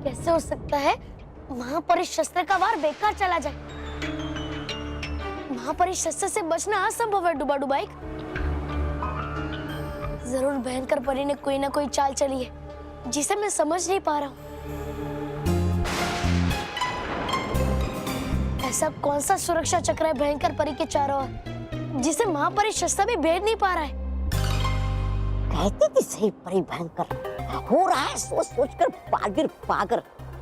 कैसे हो सकता है महापरी शस्त्र का वार बेकार चला जाए? महापरी शस्त्र से बचना असंभव है डुबा डुबाइक। जरूर भयंकर परी ने कोई ना कोई चाल चली है जिसे मैं समझ नहीं पा रहा हूँ। ऐसा कौन सा सुरक्षा चक्र है भयंकर परी के चारों ओर जिसे महापरी शस्त्र भी भेद नहीं पा रहा है? कहती थी सही परी भयंकर हो रहा है सोच सोच कर बालवीर पागल।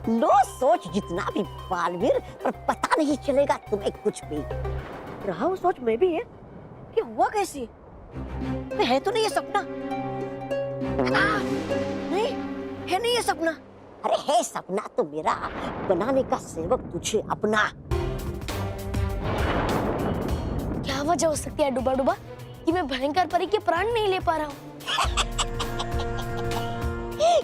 लो सोच जितना भी बालवीर, पर पता नहीं चलेगा तुम्हें कुछ भी। रहा हूँ सोच में भी है कि हुआ कैसी है तो नहीं ये सपना? नहीं है, नहीं ये सपना। अरे है सपना तो मेरा बनाने का सेवक तुझे अपना। क्या वजह हो सकती है डुबा डुबा कि मैं भयंकर परी के प्राण नहीं ले पा रहा हूँ?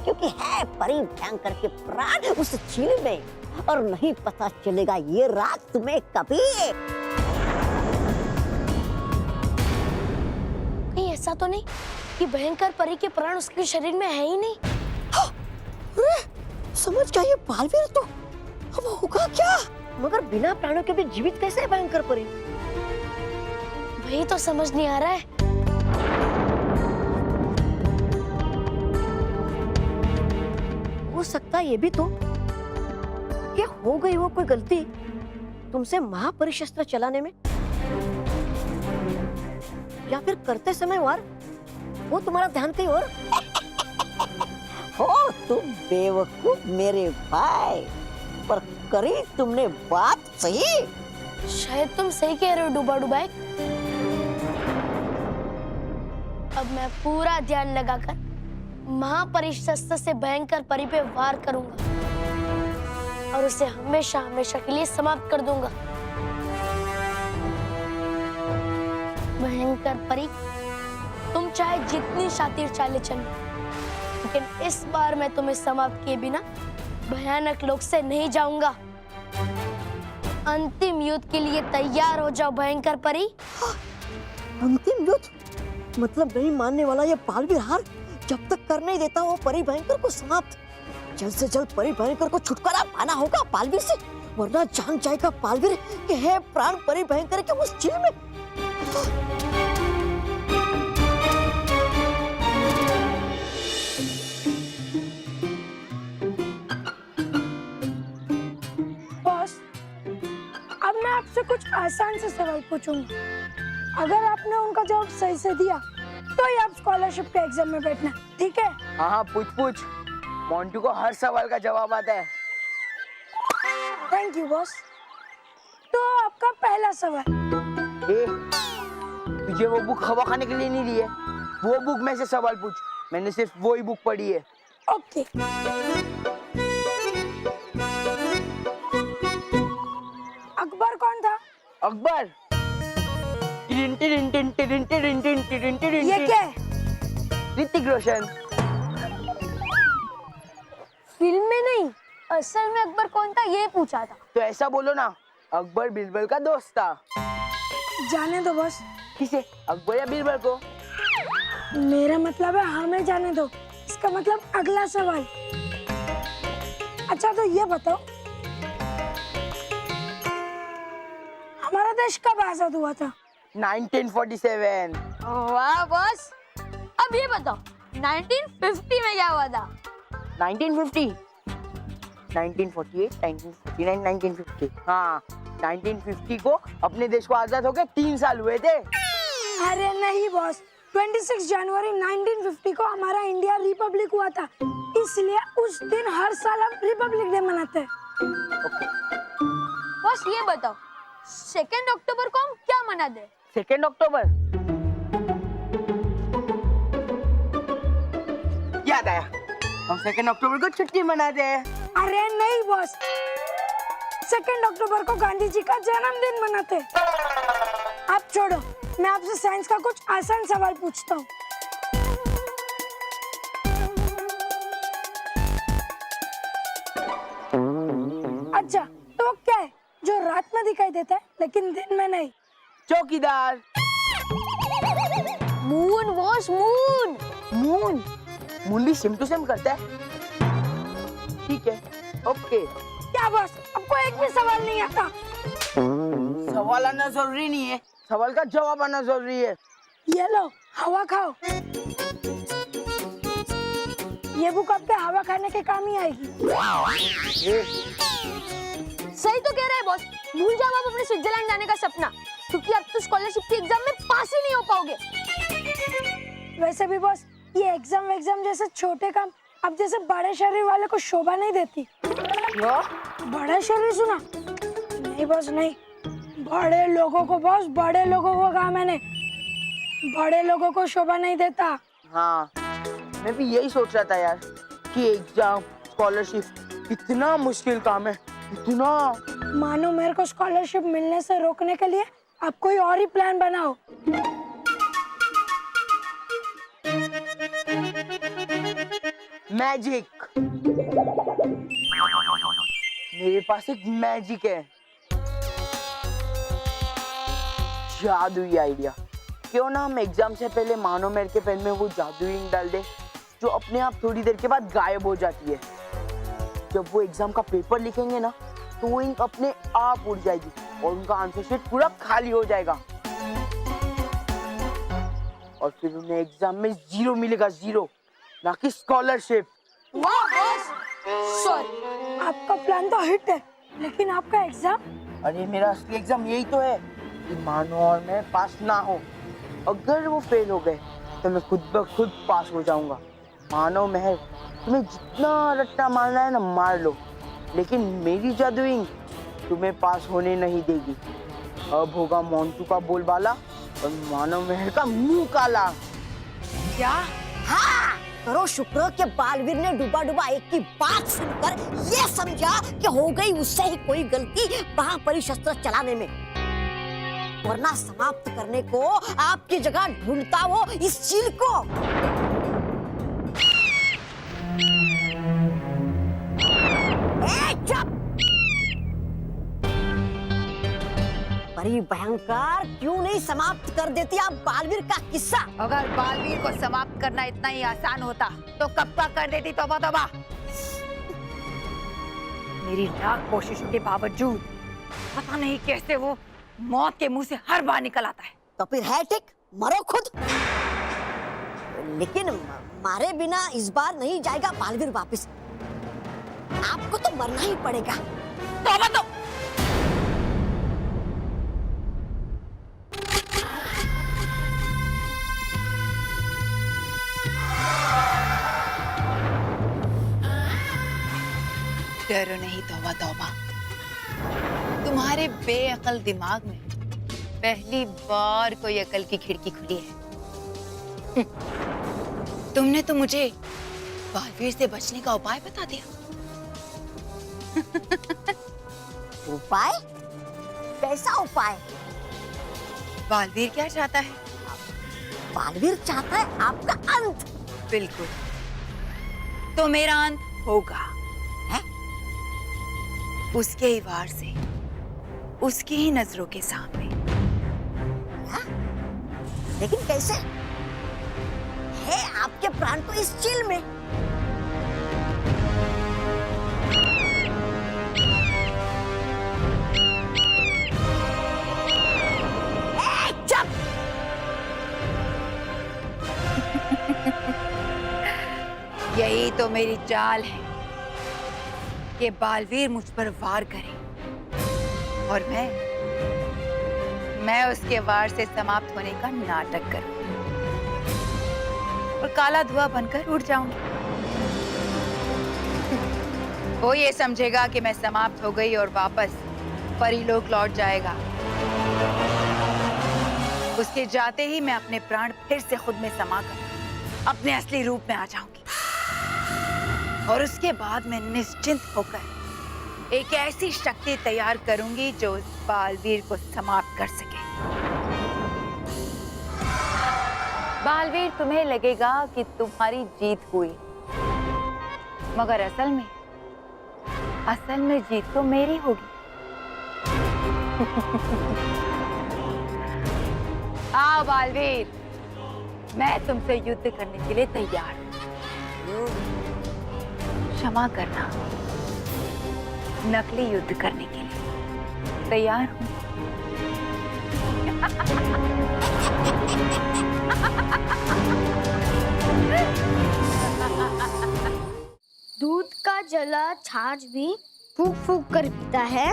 क्योंकि है परी भयंकर के प्राण उस झील में, और नहीं पता चलेगा ये रात तुम्हें कभी। कहीं ऐसा तो नहीं कि भयंकर परी के प्राण उसके शरीर में है ही नहीं? समझ गया ये बालवीर तो। अब होगा क्या? मगर बिना प्राणों के भी जीवित कैसे है भयंकर परी? वही तो समझ नहीं आ रहा है। हो सकता है ये भी तो क्या हो गई वो कोई गलती तुमसे महापरी शस्त्र चलाने में, या फिर करते समय वार वो तुम्हारा ध्यान कहीं और। हो तुम बेवकूफ मेरे भाई, पर करी तुमने बात सही। शायद तुम सही कह रहे हो डुबा डुबाइक। अब मैं पूरा ध्यान लगाकर महापरी शस्त्र से भयंकर परी पे वार करूंगा और उसे हमेशा हमेशा के लिए समाप्त कर दूंगा। भयंकर परी, तुम चाहे जितनी शातिर चालें चलो, लेकिन इस बार मैं तुम्हें समाप्त किए बिना भयानक लोक से नहीं जाऊंगा। अंतिम युद्ध के लिए तैयार हो जाओ भयंकर परी। अंतिम युद्ध? मतलब नहीं मानने वाला ये बालवीर हार जब तक कर नहीं देता वो परी भयंकर को समाप्त। जल्द से जल्द परी भयंकर को छुटकारा पाना होगा बालवीर से, वरना जान जाएगा बालवीर कि है प्राण परी भयंकर के उस झील में। बॉस, अब मैं आपसे कुछ आसान से सवाल पूछूंगा। अगर आपने उनका जवाब सही से दिया तो ही आप स्कॉलरशिप के एग्जाम में बैठना, ठीक है? हाँ पूछ। मोंटू को हर सवाल का जवाब आता है। Thank you boss. तो आपका पहला सवाल। तुझे वो बुक हवा खाने के लिए नहीं दी है, वो बुक में से सवाल पूछ। मैंने सिर्फ वो ही बुक पढ़ी है। ओके। अकबर कौन था? अकबर? ये क्या है? ऋतिक रोशन। फिल्म में नहीं, असल में अकबर कौन था ये पूछा था। तो ऐसा बोलो ना, अकबर बीरबल का दोस्त था। जाने दो बॉस। किसे, अकबर या बीरबल को? मेरा मतलब है हमें जाने दो। इसका मतलब अगला सवाल। अच्छा तो ये बताओ, हमारा देश कब आजाद हुआ था? 1947। वाह बॉस, अब ये बताओ 1950 में क्या हुआ था? 1950, 1948, 1949, 1950। हाँ, 1950 को अपने देश को आजाद होके 3 साल हुए थे। अरे नहीं बॉस, 26 जनवरी 1950 को हमारा इंडिया रिपब्लिक हुआ था, इसलिए उस दिन हर साल हम रिपब्लिक डे मनाते हैं। बॉस ये बताओ 2 अक्टूबर को हम क्या मनाते हैं? 2 अक्टूबर? याद आया, हम 2 अक्टूबर को छुट्टी मनाते हैं। अरे नहीं बॉस, 2 अक्टूबर को गांधी जी का जन्मदिन मनाते हैं। आप छोड़ो, मैं आपसे साइंस का कुछ आसान सवाल पूछता हूँ। अच्छा तो क्या है जो रात में दिखाई देता है लेकिन दिन में नहीं? चौकीदार। Moon boss, moon. Moon? Moon भी सेम टू सेम करता है। ठीक है, ओके। क्या बॉस, आपको एक भी सवाल नहीं आता? सवाल आना जरूरी नहीं है, सवाल का जवाब आना जरूरी है। ये लो, हवा खाओ। ये बुक आपके हवा खाने के काम ही आएगी। ये सही तो कह रहे हैं बॉस, भूल जाओ आप अपने स्विट्जरलैंड जाने का सपना, क्योंकि अब तो स्कॉलरशिप की एग्जाम में पास ही नहीं हो पाओगे। वैसे भी बॉस, ये एग्जाम जैसे छोटे काम अब जैसे बड़े शरीर वाले को शोभा नहीं देती। क्या? बड़ा शरीर सुना? नहीं बॉस नहीं, बड़े लोगों को बॉस, बड़े लोगों को कहा मैंने, बड़े लोगों को शोभा नहीं देता। हाँ, मैं भी यही सोच रहा था यार कि एग्जाम स्कॉलरशिप इतना मुश्किल काम है, इतना। मानो मेरे को स्कॉलरशिप मिलने से रोकने के लिए आप कोई और ही प्लान बनाओ। मैजिक, मेरे पास एक मैजिक है, जादुई आइडिया। क्यों ना हम एग्जाम से पहले मानो मेरे के पेन में वो जादुई इंक डाल दे जो अपने आप थोड़ी देर के बाद गायब हो जाती है। जब वो एग्जाम का पेपर लिखेंगे ना तो वो इंक अपने आप उड़ जाएगी और उनका आंसर शीट पूरा खाली हो जाएगा और फिर उन्हें एग्जाम में 0 मिलेगा, 0, ना कि स्कॉलरशिप। वाह बॉस, सॉरी, आपका प्लान तो हिट है, लेकिन आपका एग्जाम? अरे मेरा असली एग्जाम यही तो है कि मानो और मैं पास ना हो। अगर वो फेल हो गए तो मैं खुद ब खुद पास हो जाऊंगा। मानो महर, तुम्हें जितना रट्टा मारना है ना मार लो, लेकिन मेरी जादुई इंक तुम्हें पास होने नहीं देगी। अब होगा मोंटू का बोलबाला और मानो महर का मुंह काला। क्या? हाँ, करो शुक्र के बालवीर ने डूबा डूबा एक की बात सुनकर ये समझा कि हो गई उससे ही कोई गलती महापरी शस्त्र चलाने में, वरना समाप्त करने को आपकी जगह ढूंढता वो इस चील को। चुप! परी भयंकर, क्यों नहीं समाप्त कर देती आप बालवीर का किस्सा? अगर बालवीर को समाप्त करना इतना ही आसान होता तो कब का कर देती तौबा तौबा। मेरी लाख कोशिशों के बावजूद पता नहीं कैसे वो मौत के मुंह से हर बार निकल आता है। तो फिर है ठीक, मरो खुद। लेकिन मारे बिना इस बार नहीं जाएगा बालवीर वापस, आपको तो मरना ही पड़ेगा। तौबा तो डरो नहीं तौबा तौबा, तुम्हारे बेअकल दिमाग में पहली बार कोई अकल की खिड़की खुली है। तुमने तो मुझे बालवीर से बचने का उपाय बता दिया। उपाय? कैसा उपाय? बालवीर क्या चाहता है? बालवीर चाहता है आपका अंत। बिल्कुल, तो मेरा अंत होगा है? उसके ही वार से, उसकी ही नजरों के सामने। हा? लेकिन कैसे? है आपके प्राण तो इस चील में। चुप! यही तो मेरी चाल है कि बालवीर मुझ पर वार करे और मैं उसके वार से समाप्त होने का नाटक करूं और काला धुआं बनकर उड़ जाऊंगी। वो ये समझेगा कि मैं समाप्त हो गई और वापस परीलोक लौट जाएगा। उसके जाते ही मैं अपने प्राण फिर से खुद में समाकर अपने असली रूप में आ जाऊंगी और उसके बाद मैं निश्चिंत होकर एक ऐसी शक्ति तैयार करूंगी जो उस बालवीर को समाप्त कर सके। बालवीर, तुम्हें लगेगा कि तुम्हारी जीत हुई, मगर असल में जीत तो मेरी होगी। आओ बालवीर, मैं तुमसे युद्ध करने के लिए तैयार हूँ। क्षमा करना, नकली युद्ध करने के लिए तैयार हूँ। दूध का जला छाछ भी फूक फूक कर पीता है।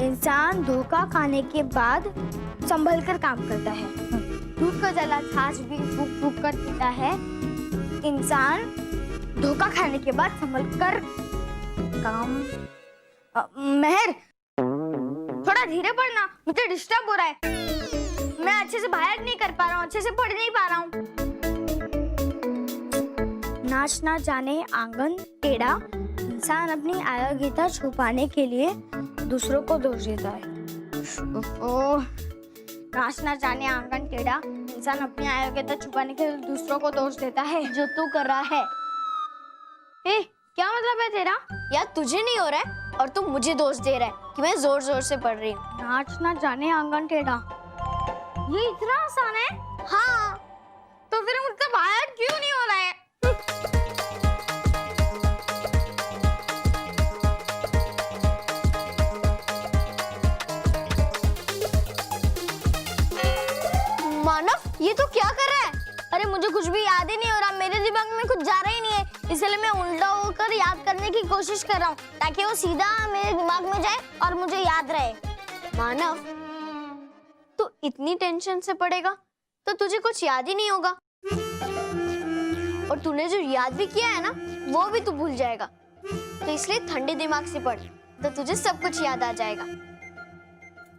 इंसान धोखा खाने के बाद संभल कर काम करता है। दूध का जला छाछ भी फूक फूक कर पीता है। इंसान धोखा खाने के बाद संभल कर काम मेहर, थोड़ा धीरे पढ़ना, मुझे डिस्टर्ब हो रहा है। मैं अच्छे से बाहर नहीं कर पा रहा हूँ, अच्छे से पढ़ नहीं पा रहा हूँ। नाच ना जाने आंगन टेढ़ा, इंसान अपनी अयोग्यता छुपाने के लिए दूसरों को दोष देता है। ओह, नाच ना जाने आंगन टेढ़ा, इंसान अपनी अयोग्यता छुपाने के लिए दूसरों को दोष देता है। जो तू कर रहा है, ए, क्या मतलब है तेरा? यार तुझे नहीं हो रहा है और तू मुझे दोष दे रहा है कि मैं जोर जोर से पढ़ रही हूँ। नाच ना जाने आंगन टेढ़ा, ये इतना आसान है? हाँ, तो फिर मुझसे बाहर क्यों नहीं हो रहा है? मानव, ये तो क्या कर रहा है? अरे मुझे कुछ भी याद ही नहीं हो रहा, मेरे दिमाग में कुछ जा रहा ही नहीं है, इसलिए मैं उल्टा होकर याद करने की कोशिश कर रहा हूँ ताकि वो सीधा मेरे दिमाग में जाए और मुझे याद रहे। मानव, तू इतनी टेंशन से पढ़ेगा तो तुझे कुछ याद ही नहीं होगा, और तूने जो याद भी किया है ना वो भी तू भूल जाएगा। तो इसलिए ठंडे दिमाग से पढ़, तो तुझे सब कुछ याद आ जाएगा।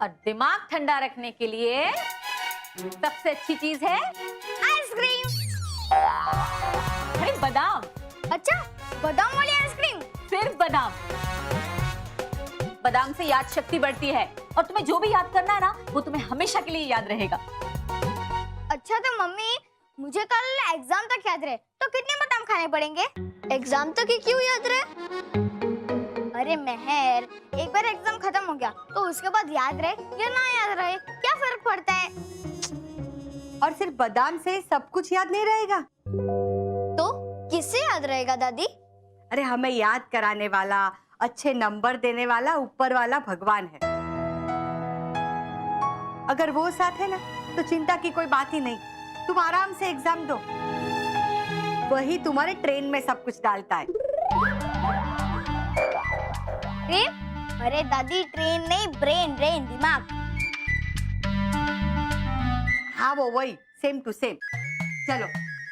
और दिमाग ठंडा रखने के लिए सबसे अच्छी चीज है आइसक्रीम। अरे बादाम, अच्छा, बादाम वाली आइसक्रीम? सिर्फ बादाम। बादाम से याद शक्ति बढ़ती है और तुम्हें जो भी याद करना है ना वो तुम्हें हमेशा के लिए याद रहेगा। अच्छा, तो मम्मी मुझे कल एग्जाम तक याद रहे तो कितने बादाम खाने पड़ेंगे? एग्जाम तक ही क्यों याद रहे? अरे मेहर, एक बार एग्जाम खत्म हो गया तो उसके बाद याद रहे या ना याद रहे क्या फर्क पड़ता है? और सिर्फ बादाम से सब कुछ याद नहीं रहेगा। तो किससे याद रहेगा दादी? अरे हमें याद कराने वाला, अच्छे नंबर देने वाला ऊपर वाला भगवान है। अगर वो साथ है ना तो चिंता की कोई बात ही नहीं। तुम आराम से एग्जाम दो, वही तुम्हारे ट्रेन में सब कुछ डालता है। ट्रेन? अरे दादी, ट्रेन नहीं, ब्रेन, ब्रेन, दिमाग। हाँ वो वही, सेम टू सेम। चलो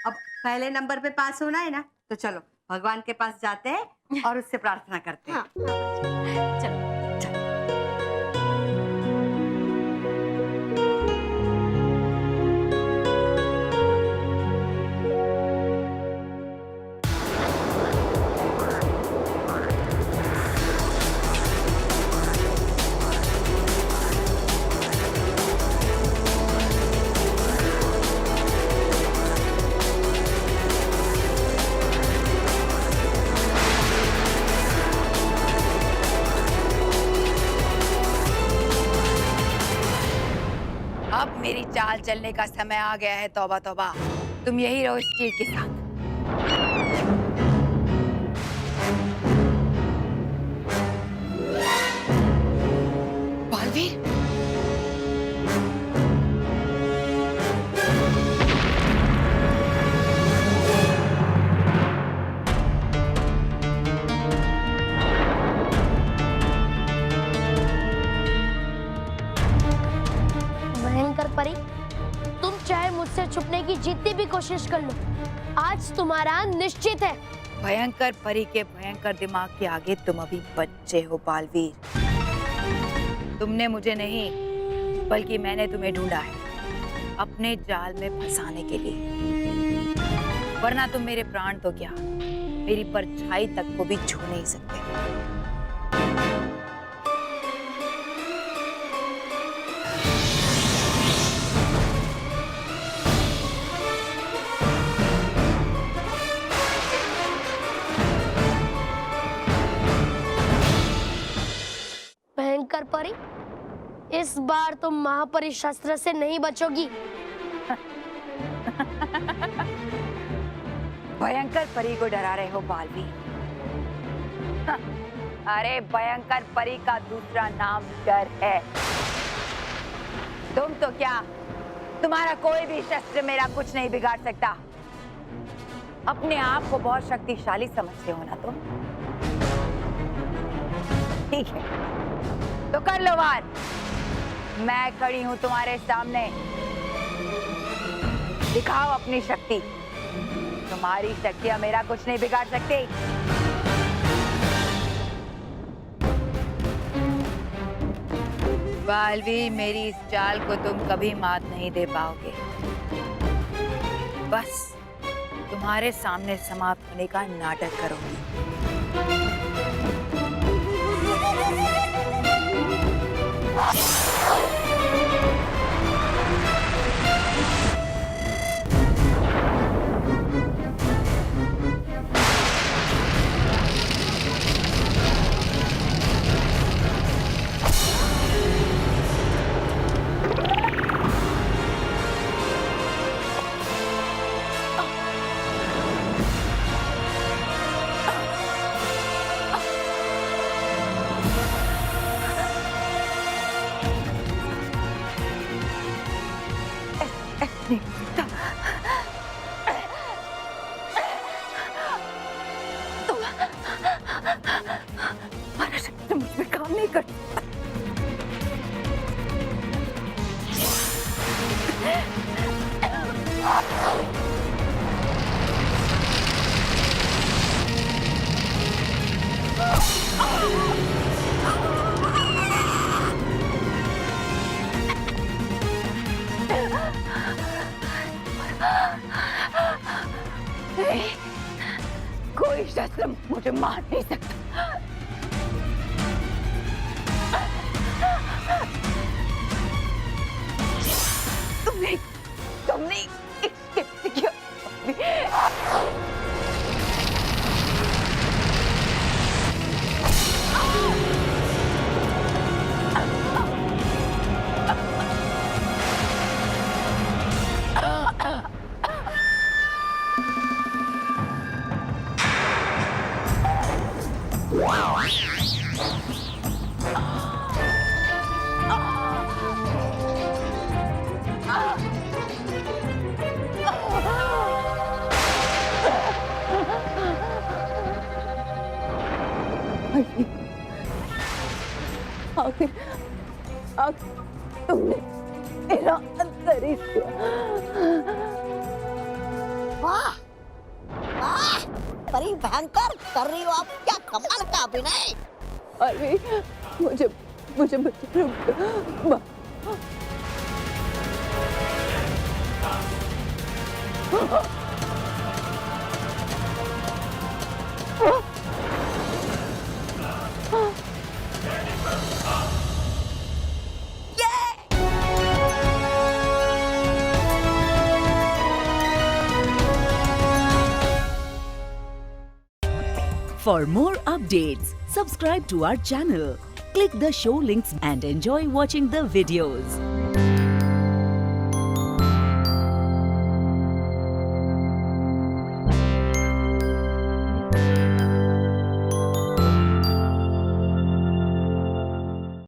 अब पहले नंबर पे पास होना है ना, तो चलो भगवान के पास जाते हैं और उससे प्रार्थना करते हैं। चलो चलो। अब मेरी चाल चलने का समय आ गया है। तौबा तौबा, तुम यही रहो इस चीज के साथ। बालवीर, भयंकर परी, तुम चाहे मुझसे छुपने की जितनी भी कोशिश कर लो, आज तुम्हारा निश्चित है। भयंकर परी के भयंकर दिमाग के आगे तुम अभी बच्चे हो बालवीर। तुमने मुझे नहीं बल्कि मैंने तुम्हें ढूंढा है अपने जाल में फंसाने के लिए, वरना तुम मेरे प्राण तो क्या, मेरी परछाई तक को भी छू नहीं सकते। भयंकर परी, इस बार तुम महापरी शस्त्र से नहीं बचोगी। भयंकर परी को डरा रहे हो बालवीर। हाँ, अरे भयंकर परी का दूसरा नाम डर है। तुम तो क्या, तुम्हारा कोई भी शस्त्र मेरा कुछ नहीं बिगाड़ सकता। अपने आप को बहुत शक्तिशाली समझते हो ना तुम? ठीक है, तो कर लो वार। मैं खड़ी हूं तुम्हारे सामने, दिखाओ अपनी शक्ति। तुम्हारी शक्तियां मेरा कुछ नहीं बिगाड़ सकती। बालवी, मेरी इस चाल को तुम कभी मात नहीं दे पाओगे। बस तुम्हारे सामने समाप्त होने का नाटक करूंगी। हमारा शक्ति मुझ में काम नहीं करता। कोई शस्त्र मुझे मार नहीं सकता। तुमने क्या? आखिर तुमने मेरा अंतर ही किया। वाह वाह, परी भयंकर कर रही हो आप, क्या कमाल का अभिनय। अरे मुझे मुझे For more updates, subscribe to our channel, click the show links and enjoy watching the videos.